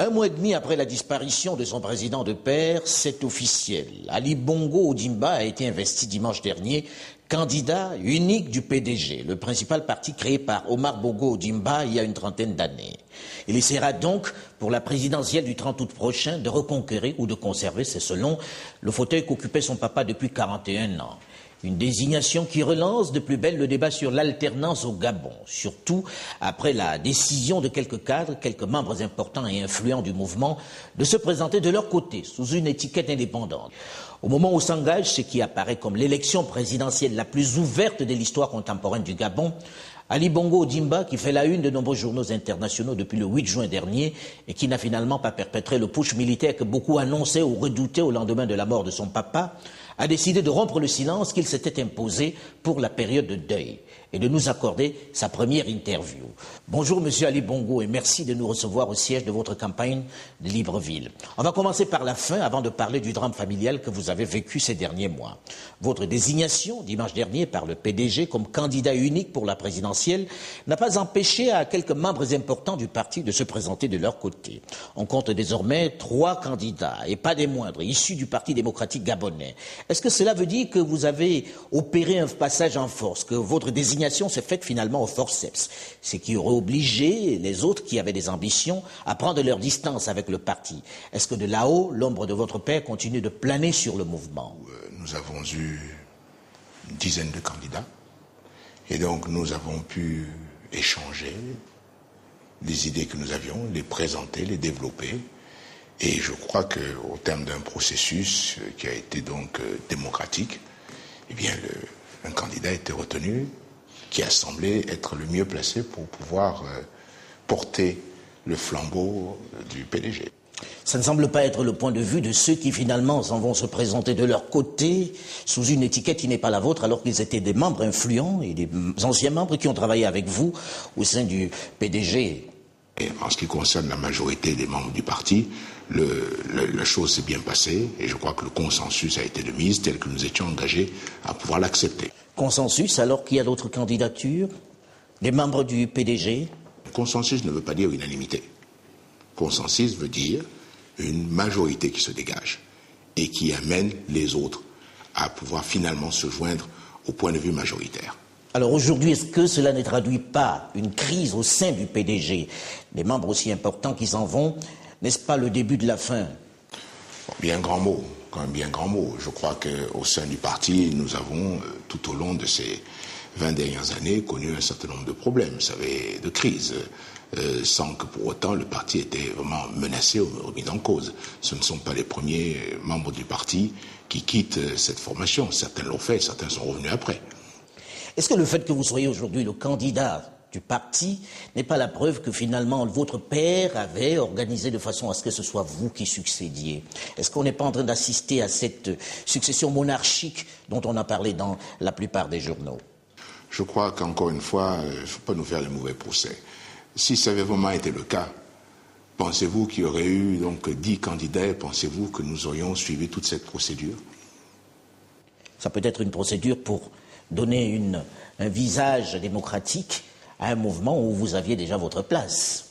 Un mois et demi après la disparition de son président de pair, c'est officiel. Ali Bongo Ondimba a été investi dimanche dernier candidat unique du PDG, le principal parti créé par Omar Bongo Ondimba il y a une trentaine d'années. Il essaiera donc, pour la présidentielle du 30 août prochain, de reconquérir ou de conserver, c'est selon, le fauteuil qu'occupait son papa depuis 41 ans. Une désignation qui relance de plus belle le débat sur l'alternance au Gabon, surtout après la décision de quelques cadres, quelques membres importants et influents du mouvement, de se présenter de leur côté, sous une étiquette indépendante. Au moment où s'engage ce qui apparaît comme l'élection présidentielle la plus ouverte de l'histoire contemporaine du Gabon, Ali Bongo Ondimba, qui fait la une de nombreux journaux internationaux depuis le 8 juin dernier et qui n'a finalement pas perpétré le putsch militaire que beaucoup annonçaient ou redoutaient au lendemain de la mort de son papa, a décidé de rompre le silence qu'il s'était imposé pour la période de deuil et de nous accorder sa première interview. Bonjour Monsieur Ali Bongo et merci de nous recevoir au siège de votre campagne de Libreville. On va commencer par la fin avant de parler du drame familial que vous avez vécu ces derniers mois. Votre désignation dimanche dernier par le PDG comme candidat unique pour la présidentielle n'a pas empêché à quelques membres importants du parti de se présenter de leur côté. On compte désormais 3 candidats et pas des moindres, issus du Parti démocratique gabonais. Est-ce que cela veut dire que vous avez opéré un passage en force, que votre désignation s'est faite finalement au forceps, ce qui aurait obligé les autres qui avaient des ambitions à prendre leur distance avec le parti? Est-ce que de là-haut, l'ombre de votre père continue de planer sur le mouvement? Nous avons eu une dizaine de candidats et donc nous avons pu échanger les idées que nous avions, les présenter, les développer. Et je crois qu'au terme d'un processus qui a été donc démocratique, eh bien un candidat a été retenu qui a semblé être le mieux placé pour pouvoir porter le flambeau du PDG. Ça ne semble pas être le point de vue de ceux qui finalement s'en vont se présenter de leur côté sous une étiquette qui n'est pas la vôtre alors qu'ils étaient des membres influents et des anciens membres qui ont travaillé avec vous au sein du PDG. Et en ce qui concerne la majorité des membres du parti, la chose s'est bien passée et je crois que le consensus a été de mise tel que nous étions engagés à pouvoir l'accepter. Consensus alors qu'il y a d'autres candidatures? Des membres du PDG? Consensus ne veut pas dire unanimité. Consensus veut dire une majorité qui se dégage et qui amène les autres à pouvoir finalement se joindre au point de vue majoritaire. Alors aujourd'hui, est-ce que cela ne traduit pas une crise au sein du PDG? Des membres aussi importants qui s'en vont, n'est-ce pas le début de la fin? Bien grand mot, quand même bien grand mot. Je crois qu'au sein du parti, nous avons, tout au long de ces 20 dernières années, connu un certain nombre de problèmes, vous savez, de crises, sans que pour autant le parti était vraiment menacé ou remis en cause. Ce ne sont pas les premiers membres du parti qui quittent cette formation. Certains l'ont fait, certains sont revenus après. Est-ce que le fait que vous soyez aujourd'hui le candidat du parti n'est pas la preuve que finalement votre père avait organisé de façon à ce que ce soit vous qui succédiez? Est-ce qu'on n'est pas en train d'assister à cette succession monarchique dont on a parlé dans la plupart des journaux? Je crois qu'encore une fois, il ne faut pas nous faire le mauvais procès. Si ça avait vraiment été le cas, pensez-vous qu'il y aurait eu donc 10 candidats? Pensez-vous que nous aurions suivi toute cette procédure? Ça peut être une procédure pour donner un visage démocratique à un mouvement où vous aviez déjà votre place,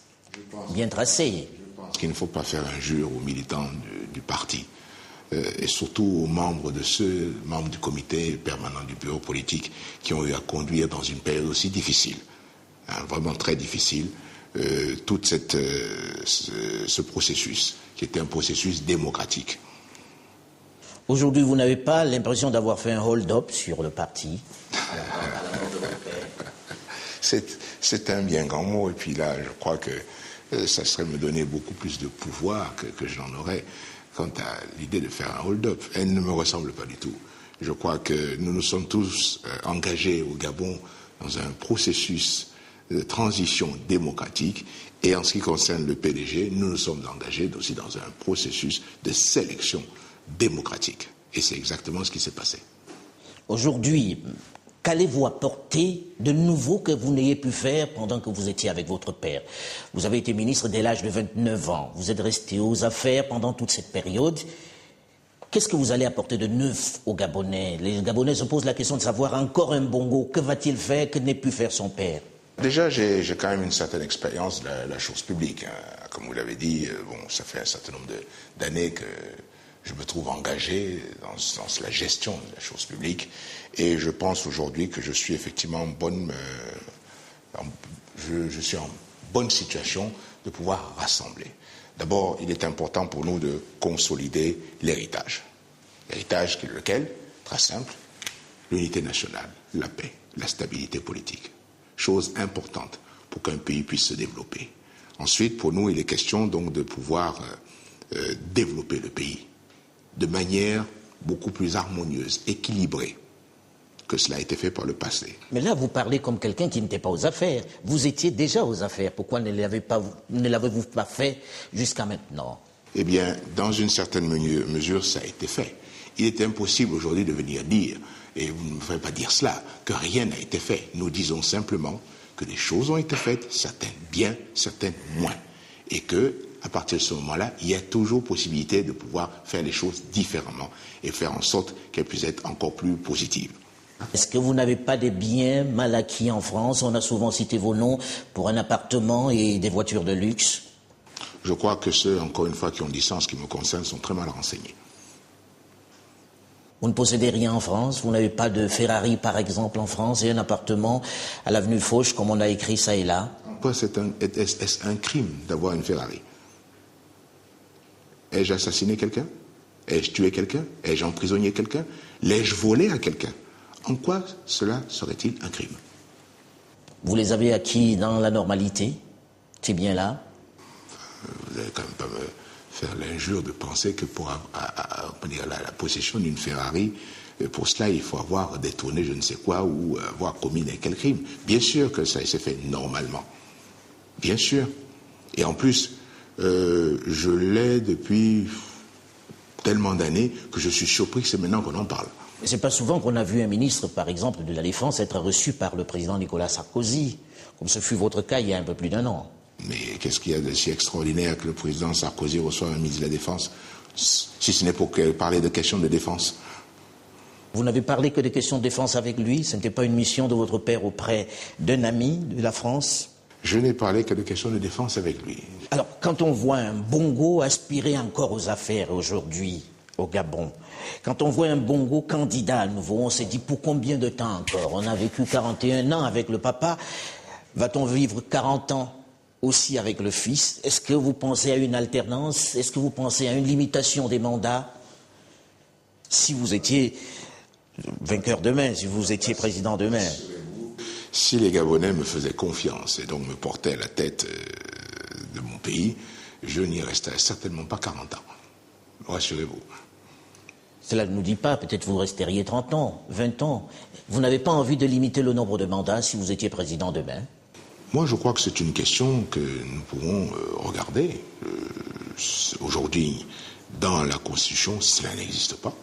bien tracée. Je pense qu'il ne faut pas faire injure aux militants du parti et surtout aux membres membres du comité permanent du bureau politique qui ont eu à conduire dans une période aussi difficile, vraiment très difficile, tout ce processus qui était un processus démocratique. Aujourd'hui, vous n'avez pas l'impression d'avoir fait un hold-up sur le parti? C'est un bien grand mot, et puis là, je crois que ça serait me donner beaucoup plus de pouvoir que j'en aurais quant à l'idée de faire un hold-up. Elle ne me ressemble pas du tout. Je crois que nous nous sommes tous engagés au Gabon dans un processus de transition démocratique, et en ce qui concerne le PDG, nous nous sommes engagés aussi dans un processus de sélection démocratique. Et c'est exactement ce qui s'est passé. Aujourd'hui, qu'allez-vous apporter de nouveau que vous n'ayez pu faire pendant que vous étiez avec votre père? Vous avez été ministre dès l'âge de 29 ans. Vous êtes resté aux affaires pendant toute cette période. Qu'est-ce que vous allez apporter de neuf aux Gabonais? Les Gabonais se posent la question de savoir encore un Bongo. Que va-t-il faire que n'ait pu faire son père? Déjà, j'ai quand même une certaine expérience de la chose publique. À comme vous l'avez dit, ça fait un certain nombre d'années que je me trouve engagé dans la gestion de la chose publique, et je pense aujourd'hui que je suis effectivement je suis en bonne situation de pouvoir rassembler. D'abord, il est important pour nous de consolider l'héritage. L'héritage qui est lequel? Très simple, l'unité nationale, la paix, la stabilité politique. Chose importante pour qu'un pays puisse se développer. Ensuite, pour nous, il est question donc de pouvoir développer le pays de manière beaucoup plus harmonieuse, équilibrée que cela a été fait par le passé. Mais là, vous parlez comme quelqu'un qui n'était pas aux affaires. Vous étiez déjà aux affaires. Pourquoi ne l'avez-vous pas fait jusqu'à maintenant? Eh bien, dans une certaine mesure, ça a été fait. Il est impossible aujourd'hui de venir dire, et vous ne me ferez pas dire cela, que rien n'a été fait. Nous disons simplement que des choses ont été faites, certaines bien, certaines moins. Et que, à partir de ce moment-là, il y a toujours possibilité de pouvoir faire les choses différemment et faire en sorte qu'elles puissent être encore plus positives. Est-ce que vous n'avez pas des biens mal acquis en France? On a souvent cité vos noms pour un appartement et des voitures de luxe. Je crois que ceux, encore une fois, qui ont dit ça en ce qui me concerne, sont très mal renseignés. Vous ne possédez rien en France? Vous n'avez pas de Ferrari, par exemple, en France, et un appartement à l'avenue Foch, comme on a écrit ça et là? Pourquoi est-ce un crime d'avoir une Ferrari? Ai-je assassiné quelqu'un? Ai-je tué quelqu'un? Ai-je emprisonné quelqu'un? L'ai-je volé à quelqu'un? En quoi cela serait-il un crime? Vous les avez acquis dans la normalité, ces biens-là? Vous n'allez quand même pas me faire l'injure de penser que pour la possession d'une Ferrari, pour cela il faut avoir détourné je ne sais quoi ou avoir commis quel crime. Bien sûr que ça s'est fait normalement. Bien sûr. Et en plus, je l'ai depuis tellement d'années que je suis surpris que c'est maintenant qu'on en parle. C'est pas souvent qu'on a vu un ministre, par exemple, de la Défense être reçu par le président Nicolas Sarkozy, comme ce fut votre cas il y a un peu plus d'1 an. Mais qu'est-ce qu'il y a de si extraordinaire que le président Sarkozy reçoive un ministre de la Défense, si ce n'est pour parler de questions de défense? Vous n'avez parlé que des questions de défense avec lui? Ce n'était pas une mission de votre père auprès d'un ami de la France? Je n'ai parlé que de questions de défense avec lui. Alors, quand on voit un Bongo aspirer encore aux affaires aujourd'hui, au Gabon, quand on voit un Bongo candidat à nouveau, on s'est dit pour combien de temps encore? On a vécu 41 ans avec le papa, va-t-on vivre 40 ans aussi avec le fils? Est-ce que vous pensez à une alternance? Est-ce que vous pensez à une limitation des mandats? Si vous étiez vainqueur demain, si vous étiez président demain. Si les Gabonais me faisaient confiance et donc me portaient à la tête de mon pays, je n'y resterais certainement pas 40 ans. Rassurez-vous. Cela ne nous dit pas, peut-être vous resteriez 30 ans, 20 ans. Vous n'avez pas envie de limiter le nombre de mandats si vous étiez président demain? Moi, je crois que c'est une question que nous pouvons regarder. Aujourd'hui, dans la Constitution, cela n'existe pas.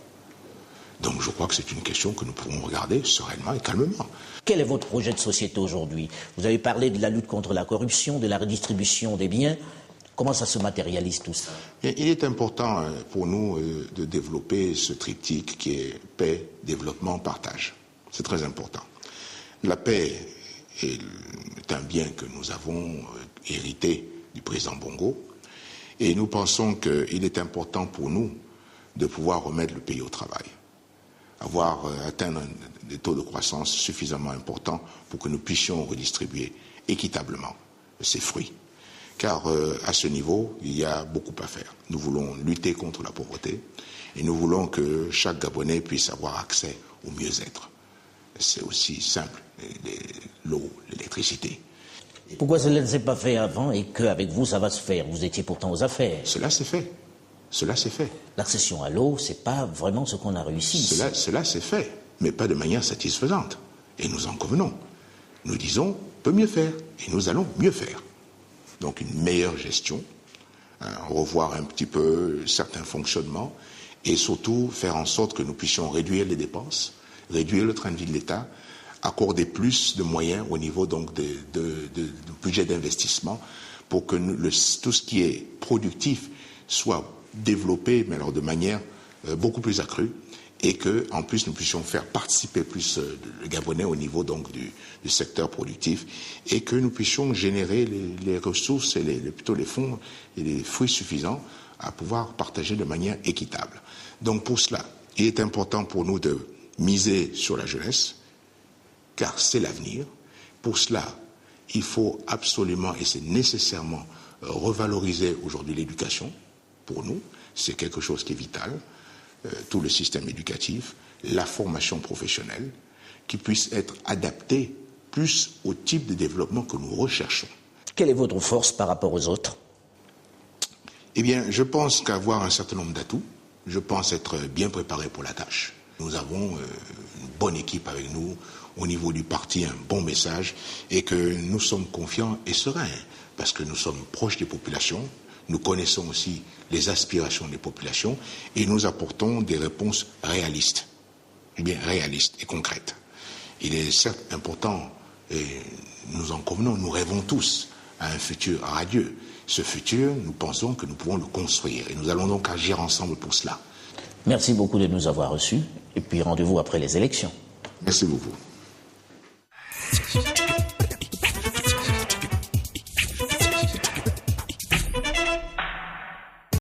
Donc je crois que c'est une question que nous pouvons regarder sereinement et calmement. Quel est votre projet de société aujourd'hui? Vous avez parlé de la lutte contre la corruption, de la redistribution des biens. Comment ça se matérialise tout ça? Il est important pour nous de développer ce triptyque qui est paix, développement, partage. C'est très important. La paix est un bien que nous avons hérité du président Bongo et nous pensons qu'il est important pour nous de pouvoir remettre le pays au travail, avoir atteint des taux de croissance suffisamment importants pour que nous puissions redistribuer équitablement ces fruits. Car à ce niveau, il y a beaucoup à faire. Nous voulons lutter contre la pauvreté et nous voulons que chaque Gabonais puisse avoir accès au mieux-être. C'est aussi simple, l'eau, l'électricité. Pourquoi cela ne s'est pas fait avant et qu'avec vous, ça va se faire? Vous étiez pourtant aux affaires. Cela s'est fait. Cela s'est fait. L'accession à l'eau, c'est pas vraiment ce qu'on a réussi. Cela s'est fait, mais pas de manière satisfaisante. Et nous en convenons. Nous disons, on peut mieux faire, et nous allons mieux faire. Donc une meilleure gestion, revoir un petit peu certains fonctionnements, et surtout faire en sorte que nous puissions réduire les dépenses, réduire le train de vie de l'État, accorder plus de moyens au niveau donc de budget d'investissement pour que tout ce qui est productif soit développé, mais alors de manière beaucoup plus accrue, et que, en plus, nous puissions faire participer plus le Gabonais au niveau donc du secteur productif, et que nous puissions générer les ressources et plutôt les fonds et les fruits suffisants à pouvoir partager de manière équitable. Donc pour cela, il est important pour nous de miser sur la jeunesse, car c'est l'avenir. Pour cela, il faut absolument, et c'est nécessairement, revaloriser aujourd'hui l'éducation. Pour nous, c'est quelque chose qui est vital. Tout le système éducatif, la formation professionnelle, qui puisse être adaptée plus au type de développement que nous recherchons. Quelle est votre force par rapport aux autres? Eh bien, je pense qu'avoir un certain nombre d'atouts, je pense être bien préparé pour la tâche. Nous avons une bonne équipe avec nous, au niveau du parti, un bon message, et que nous sommes confiants et sereins, parce que nous sommes proches des populations, nous connaissons aussi les aspirations des populations, et nous apportons des réponses réalistes, réalistes et concrètes. Il est certes important, et nous en convenons, nous rêvons tous à un futur radieux. Ce futur, nous pensons que nous pouvons le construire, et nous allons donc agir ensemble pour cela. Merci beaucoup de nous avoir reçus, et puis rendez-vous après les élections. Merci beaucoup.